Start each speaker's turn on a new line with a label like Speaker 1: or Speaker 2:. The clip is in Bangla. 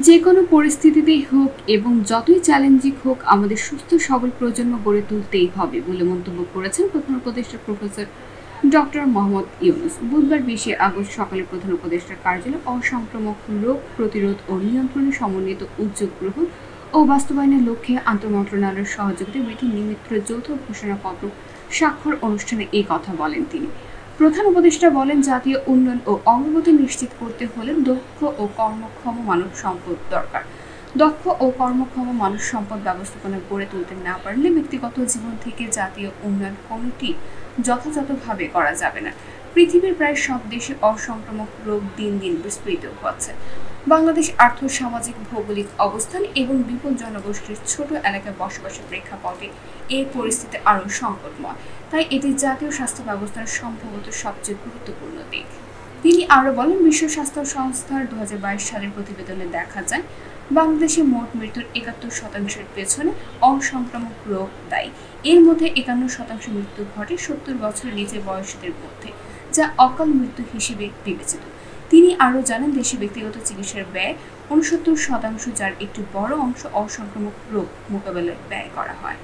Speaker 1: যে কোনো পরিস্থিতিতেই হোক এবং যতই চ্যালেঞ্জিং হোক আমাদের সুস্থ সবল প্রজন্ম গড়ে তুলতেই হবে বলে মন্তব্য করেছেন প্রধান উপদেষ্টা প্রফেসর ডক্টর মোহাম্মদ ইউনূস। বুধবার ২০ আগস্ট সকালে প্রধান উপদেষ্টার কার্যালয়ে অসংক্রামক রোগ প্রতিরোধ ও নিয়ন্ত্রণে সমন্বিত উদ্যোগ গ্রহণ ও বাস্তবায়নের লক্ষ্যে আন্তঃমন্ত্রণালয়ের সহযোগিতায় বিধি নিমিত্ত যৌথ ঘোষণাপত্র স্বাক্ষর অনুষ্ঠানে এই কথা বলেন তিনি। প্রধান উপদেষ্টা বলেন, জাতীয় উন্নয়ন ও অগ্রগতি নিশ্চিত করতে হলে দক্ষ ও কর্মক্ষম মানব সম্পদ দরকার। দক্ষ ও কর্মক্ষম মানব সম্পদ ব্যবস্থাপনা গড়ে তুলতে না পারলে ব্যক্তিগত জীবন থেকে জাতীয় উন্নয়ন কোনটি যথাযথভাবে করা যাবে না। পৃথিবীর প্রায় সব দেশে অসংক্রামক রোগ দিন দিন বিস্তৃত হচ্ছে। বাংলাদেশ আর্থ-সামাজিক ভৌগোলিক অবস্থান এবং বিপুল জনগোষ্ঠীর ছোট এলাকায় বসবাসের প্রেক্ষাপটে এই পরিস্থিতি আরও সংকটময়। তাই এটি জাতীয় স্বাস্থ্য ব্যবস্থার সম্ভবত সবচেয়ে গুরুত্বপূর্ণ দিক। তিনি আরও বলেন, বিশ্ব স্বাস্থ্য সংস্থার ২০২২ সালের প্রতিবেদনে দেখা যায়, বাংলাদেশে মোট মৃত্যুর ৭১% পেছনে অসংক্রামক রোগ দায়ী। এর মধ্যে ৫১% মৃত্যু ঘটে ৭০ বছরের নিচে বয়সীদের মধ্যে, যা অকাল মৃত্যু হিসেবে বিবেচিত। তিনি আরও জানান, দেশে ব্যক্তিগত চিকিৎসার ব্যয় ৬৯%, যার একটি বড় অংশ অসংক্রামক রোগ মোকাবেলায় ব্যয় করা হয়।